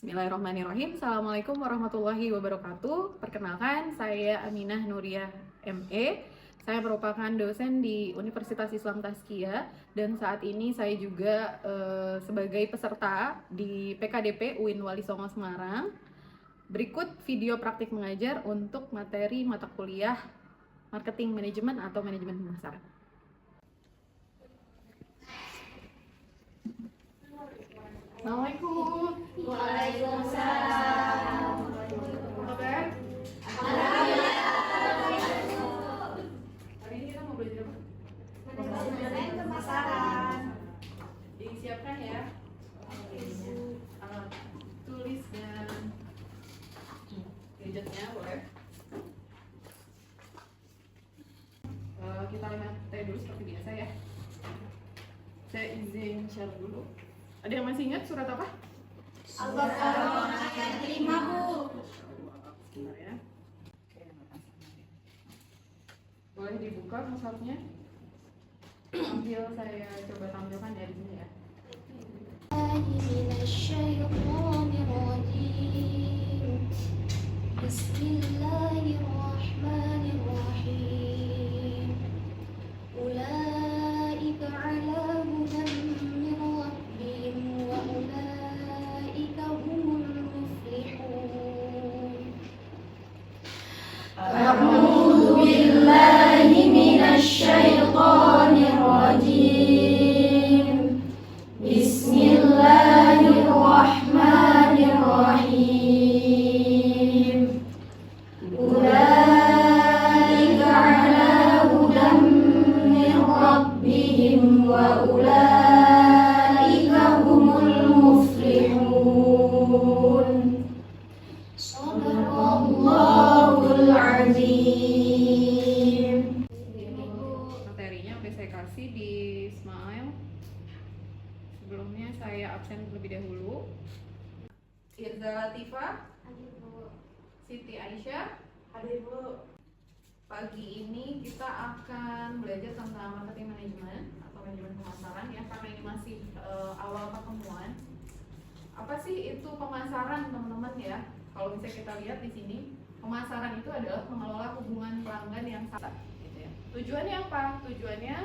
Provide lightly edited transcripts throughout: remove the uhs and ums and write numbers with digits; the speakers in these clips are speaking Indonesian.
Bismillahirrahmanirrahim. Assalamualaikum warahmatullahi wabarakatuh. Perkenalkan, saya Aminah Nuriyah ME. Saya merupakan dosen di Universitas Islam Tazkiyah dan saat ini saya juga sebagai peserta di PKDP UIN Wali Songo Semarang. Berikut video praktik mengajar untuk materi mata kuliah Marketing Manajemen atau Manajemen Pemasaran. Assalamualaikum. Waalaikumsalam. Kabar? Alhamdulillah. Hari ini kita mau belajar apa? Manajemen pemasaran. Disiapkan ya. Alat tulis dan gadgetnya boleh. Kita lihat dulu seperti biasa ya. Saya izin share dulu. Ada yang masih ingat surat apa? Al-Baqarah ayat 5, Bu. Sebentar ya. Boleh dibuka mushafnya. Sambil saya coba tampilkan ya di sini ya. Bismillahirrahmanirrahim. Ulaika ala hudan min rabbihim wa ulaika humul muflihun. A'udzu billahi minasy syaithanir rajim. Bismillahirrahmanirrahim. Ulaika ala hudan min rabbihim wa ulaika humul muflihun. Shadaqallahul azim. Materinya udah saya kasih di Smile. Sebelumnya saya absen terlebih dahulu. Irza Latifah, Siti Aisyah, hadir Bu. Pagi ini kita akan belajar tentang marketing manajemen atau manajemen pemasaran ya, karena ini masih awal pertemuan. Apa sih itu pemasaran, teman-teman ya? Kalau bisa kita lihat di sini, pemasaran itu adalah mengelola hubungan pelanggan yang sama, gitu ya. Tujuannya apa? Tujuannya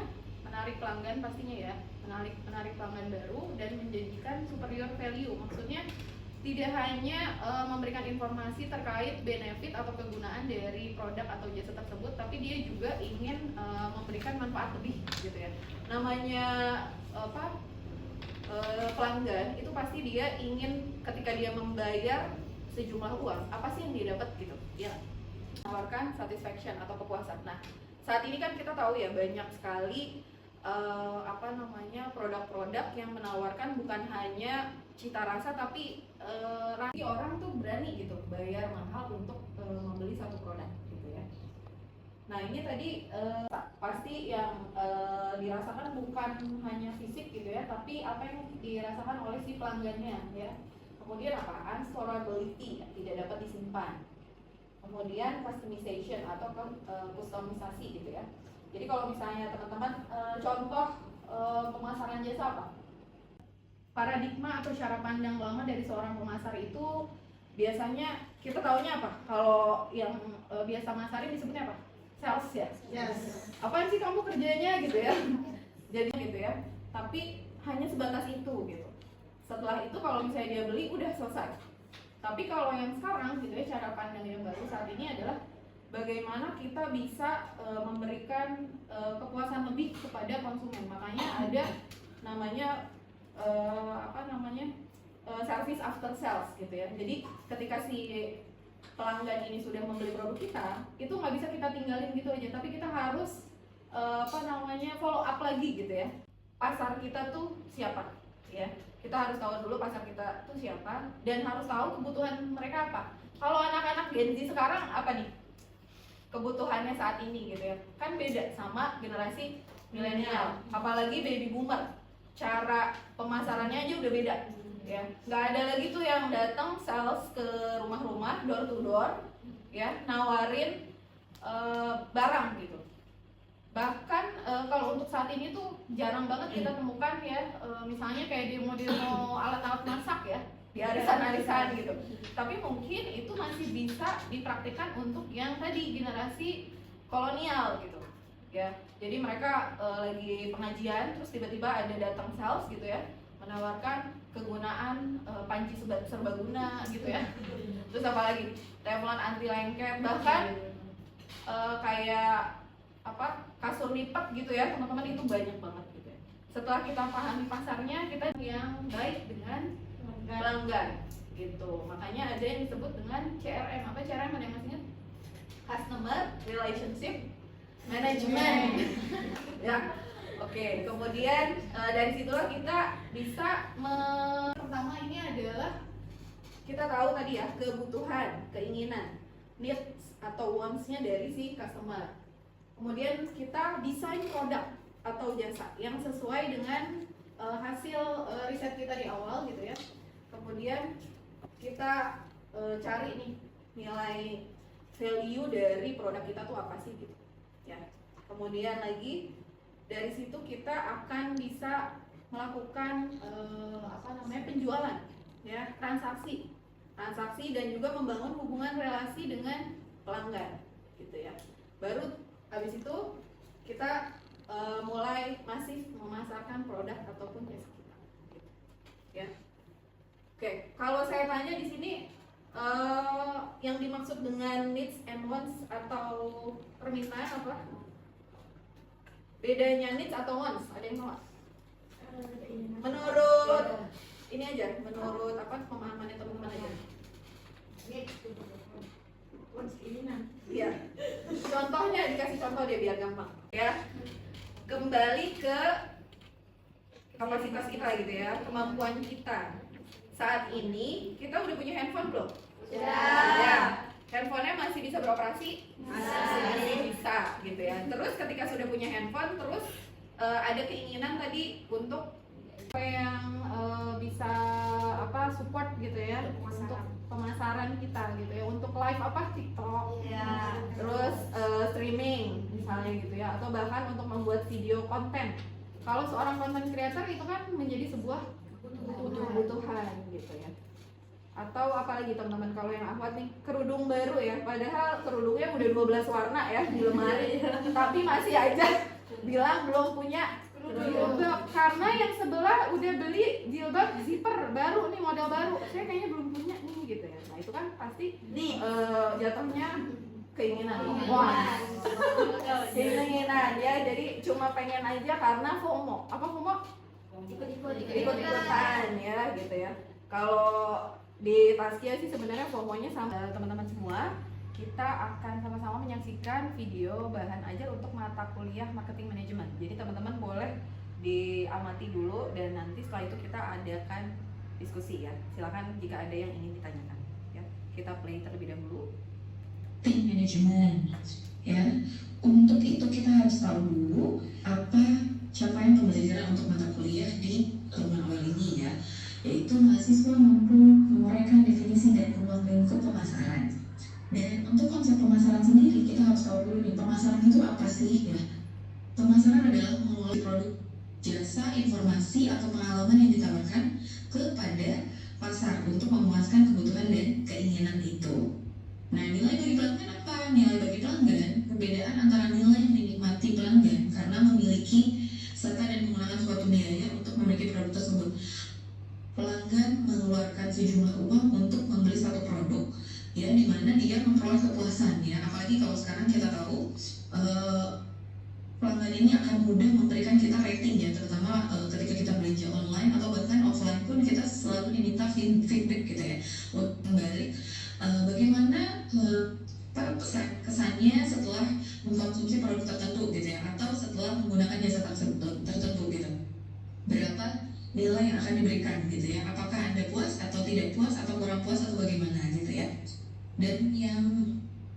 menarik pelanggan pastinya ya, menarik pelanggan baru dan menjanjikan superior value. Maksudnya tidak hanya memberikan informasi terkait benefit atau kegunaan dari produk atau jasa tersebut, tapi dia juga ingin memberikan manfaat lebih, gitu ya. Namanya pelanggan itu pasti dia ingin ketika dia membayar sejumlah uang, apa sih yang dia dapat gitu ya, menawarkan satisfaction atau kepuasan. Nah, saat ini kan kita tahu ya banyak sekali produk-produk yang menawarkan bukan hanya cita rasa tapi orang tuh berani gitu bayar mahal untuk membeli satu produk gitu ya. Nah, ini tadi pasti yang dirasakan bukan hanya fisik gitu ya, tapi apa yang dirasakan oleh si pelanggannya ya. Kemudian apa? Unstorability, tidak dapat disimpan. Kemudian customization atau kustomisasi gitu ya. Jadi kalau misalnya teman-teman contoh pemasaran jasa apa? Paradigma atau cara pandang lama dari seorang pemasar itu biasanya kita taunya apa? Kalau yang biasa masarin disebutnya apa? Sales ya. Yes. Apaan sih kamu kerjanya gitu ya? Jadi gitu ya. Tapi hanya sebatas itu gitu. Setelah itu kalau misalnya dia beli udah selesai. Tapi kalau yang sekarang gitu ya, cara pandang yang baru saat ini adalah bagaimana kita bisa memberikan kepuasan lebih kepada konsumen. Makanya ada namanya service after sales gitu ya. Jadi ketika si pelanggan ini sudah membeli produk kita, itu nggak bisa kita tinggalin gitu aja, tapi kita harus follow up lagi gitu ya. Pasar kita tuh siapa ya? Kita harus tahu dulu pasar kita tuh siapa dan harus tahu kebutuhan mereka apa. Kalau anak-anak Gen Z sekarang apa nih kebutuhannya saat ini gitu ya, kan beda sama generasi milenial, apalagi baby boomer. Cara pemasarannya aja udah beda ya, nggak ada lagi tuh yang datang sales ke rumah-rumah door to door ya, nawarin barang gitu. Bahkan kalau untuk saat ini tuh jarang banget kita temukan ya, misalnya kayak demo-demo alat-alat masak ya di arisan-arisan gitu. Tapi mungkin itu masih bisa dipraktikkan untuk yang tadi generasi kolonial gitu ya. Jadi mereka lagi pengajian terus tiba-tiba ada datang sales gitu ya, menawarkan kegunaan panci serbaguna gitu ya. Terus apa lagi? Teflon anti lengket, bahkan kayak apa, kasur lipat gitu ya teman-teman, itu banyak banget gitu ya. Setelah kita pahami pasarnya, kita yang baik dengan pelanggan gitu. Makanya ada yang disebut dengan CRM. Apa CRM? Ada yang masih ingat? Customer Relationship Management. Ya, oke. Kemudian dari situlah kita bisa pertama ini adalah kita tahu tadi ya kebutuhan, keinginan, needs atau wants-nya dari si customer. Kemudian kita desain produk atau jasa yang sesuai dengan hasil riset kita di awal gitu ya. Kemudian kita cari nih nilai value dari produk kita tuh apa sih gitu ya. Kemudian lagi dari situ kita akan bisa melakukan penjualan ya, transaksi dan juga membangun hubungan relasi dengan pelanggan gitu ya. Baru habis itu kita mulai masif memasarkan produk ataupun jasa kita gitu. Ya. Oke, kalau saya tanya di sini yang dimaksud dengan needs and wants atau permintaan apa? Bedanya needs atau wants, ada yang tahu nggak? Menurut ini aja, menurut apa pemahamannya teman-teman aja. Iya. Contohnya dikasih contoh dia biar gampang. Ya. Kembali ke kapasitas kita gitu ya, kemampuan kita. Saat ini kita udah punya handphone belum? Ya. Handphonenya masih bisa beroperasi? Masih bisa gitu ya. Terus ketika sudah punya handphone, terus ada keinginan tadi untuk apa yang bisa support gitu ya, untuk pemasaran kita gitu ya, untuk live TikTok, terus streaming misalnya gitu ya, atau bahkan untuk membuat video konten. Kalau seorang content creator itu kan menjadi sebuah kebutuhan gitu ya. Atau apalagi teman-teman, kalau yang Ahwat nih, kerudung baru ya, padahal kerudungnya udah 12 warna ya di lemari, tapi masih aja bilang belum punya jilbab karena yang sebelah udah beli jilbab zipper baru nih, model baru, saya kayaknya belum punya nih gitu ya. Nah itu kan pasti jatuhnya keinginan, keinginan ya. Jadi cuma pengen aja karena FOMO. Apa FOMO? Ikut-ikutan ya gitu ya. Kalau di Taskia sih sebenarnya FOMO-nya sama teman-teman semua. Kita akan sama-sama menyaksikan video bahan ajar untuk mata kuliah marketing manajemen. Jadi teman-teman boleh diamati dulu dan nanti setelah itu kita adakan diskusi ya. Silakan jika ada yang ingin ditanyakan ya. Kita play terlebih dahulu. Manajemen ya. Untuk itu kita harus tahu dulu apa capaian pembelajaran untuk mata kuliah di tahun awal ini ya, yaitu mahasiswa mampu menguraikan definisi dan ruang lingkup pemasaran. Dan untuk konsep pemasaran sendiri kita harus tahu dulu nih, pemasaran itu apa sih ya? Pemasaran adalah mengelola produk, jasa, informasi atau pengalaman yang ditawarkan kepada pasar untuk memuaskan kebutuhan dan keinginan itu. Nah, nilai bagi pelanggan apa? Nilai bagi pelanggan perbedaan antara nilai yang dinikmati pelanggan karena memiliki serta dan menggunakan suatu biaya untuk memiliki produk tersebut. Pelanggan mengeluarkan sejumlah uang untuk membeli satu produk ya, di mana dia memperoleh kepuasan ya. Apalagi kalau sekarang kita tahu pelanggan ini akan mudah memberikan kita rating ya, terutama ketika kita belanja online atau bahkan offline pun kita selalu diminta feedback gitu ya, untuk kembali bagaimana kesannya setelah mengkonsumsi produk tertentu gitu ya, atau setelah menggunakan jasa tertentu gitu. Berapa nilai yang akan diberikan gitu ya, apakah Anda puas atau tidak puas atau kurang puas atau bagaimana gitu ya. Dan yang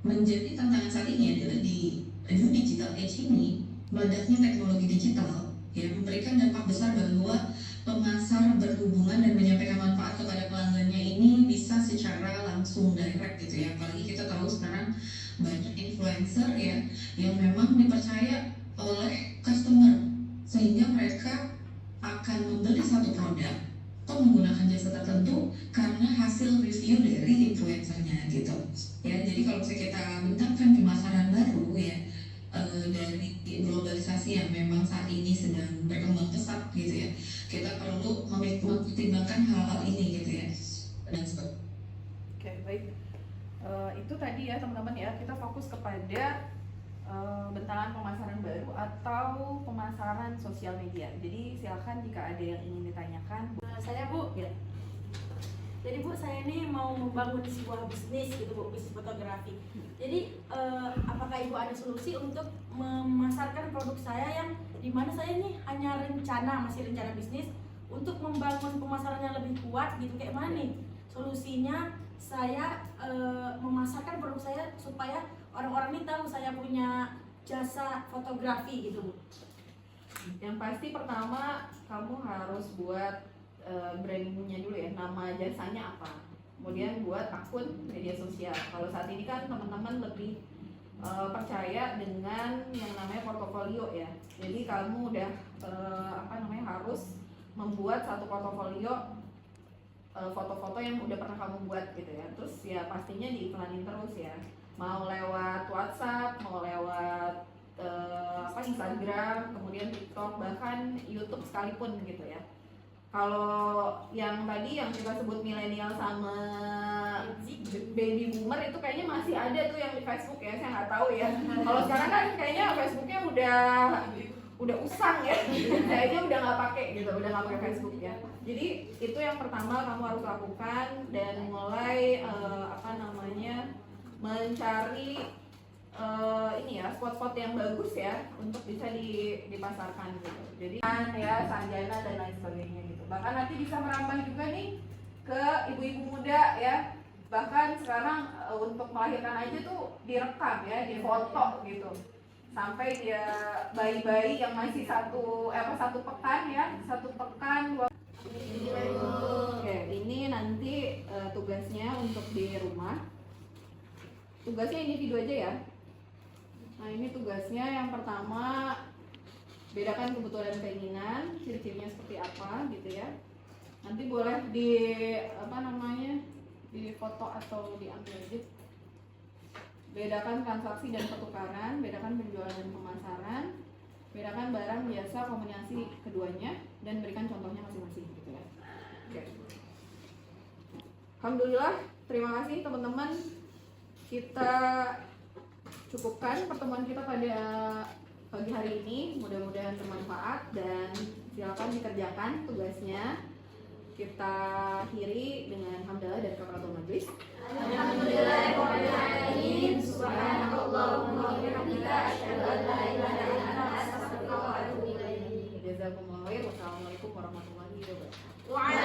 menjadi tantangan saat ini adalah di digital age ini, meledaknya teknologi digital yang memberikan dampak besar bahwa pemasar berhubungan dan menyampaikan manfaat kepada pelanggannya ini bisa secara langsung direct gitu ya. Apalagi kita tahu sekarang banyak influencer ya yang memang dipercaya oleh beli satu produk atau menggunakan jasa tertentu karena hasil review dari influencernya gitu ya. Jadi kalau misalnya kita bentangkan pemasaran baru ya, dari globalisasi yang memang saat ini sedang berkembang pesat gitu ya, kita perlu mempertimbangkan hal-hal ini gitu ya. Dan Oke, baik. Itu tadi ya teman-teman ya, kita fokus kepada bentangan pemasaran baru atau pemasaran sosial media. Jadi silakan jika ada yang ingin ditanyakan. Saya Bu, Ya. jadi Bu saya ini mau membangun sebuah bisnis gitu Bu, bisnis fotografi. Jadi apakah Ibu ada solusi untuk memasarkan produk saya yang dimana saya ini hanya masih rencana bisnis untuk membangun pemasaran yang lebih kuat gitu, kayak mana nih solusinya saya memasarkan produk saya supaya orang-orang ini tahu saya punya jasa fotografi gitu Bu. Yang pasti pertama kamu harus buat brandingnya dulu ya, nama jasanya apa. Kemudian buat akun media sosial. Kalau saat ini kan teman-teman lebih percaya dengan yang namanya portofolio ya. Jadi kamu udah harus membuat satu portofolio foto-foto yang udah pernah kamu buat gitu ya. Terus ya pastinya diiklanin terus ya. Mau lewat WhatsApp, mau lewat Instagram, kemudian TikTok, bahkan YouTube sekalipun gitu ya. Kalau yang tadi yang kita sebut milenial sama baby boomer itu kayaknya masih ada tuh yang di Facebook ya, saya nggak tahu ya. Kalau sekarang kan kayaknya Facebooknya udah usang ya, kayaknya udah nggak pakai gitu, udah nggak pakai Facebook ya. Jadi itu yang pertama kamu harus lakukan dan mulai mencari ini ya spot-spot yang bagus ya untuk bisa dipasarkan gitu. Jadi ya sarjana dan lain sebagainya gitu. Bahkan nanti bisa merambah juga nih ke ibu-ibu muda ya. Bahkan sekarang untuk melahirkan aja tuh direkam ya, difoto gitu. Sampai dia bayi-bayi yang masih satu pekan ya, 1 pekan 2. Oke, ini nanti tugasnya untuk di rumah. Tugasnya individu aja ya. Nah ini tugasnya yang pertama, bedakan kebutuhan dan keinginan, ciri-cirinya seperti apa gitu ya. Nanti boleh di foto atau diambil aja. Bedakan transaksi dan pertukaran, bedakan penjualan dan pemasaran, bedakan barang, jasa, kombinasi keduanya, dan berikan contohnya masing-masing gitu ya. Oke. Alhamdulillah, terima kasih teman-teman. Kita cukupkan pertemuan kita pada pagi hari ini, mudah-mudahan bermanfaat dan silakan dikerjakan tugasnya. Kita akhiri dengan hamdalah dari kafaratul majlis. Alhamdulillahirobbilalamin. Subhanakallahumma wa bihamdika asyhadu an la ilaha illa anta astaghfiruka wa atubu ilaik. Jazakumullah khair. Wassalamualaikum warahmatullahi wabarakatuh. Waalaikumsalam.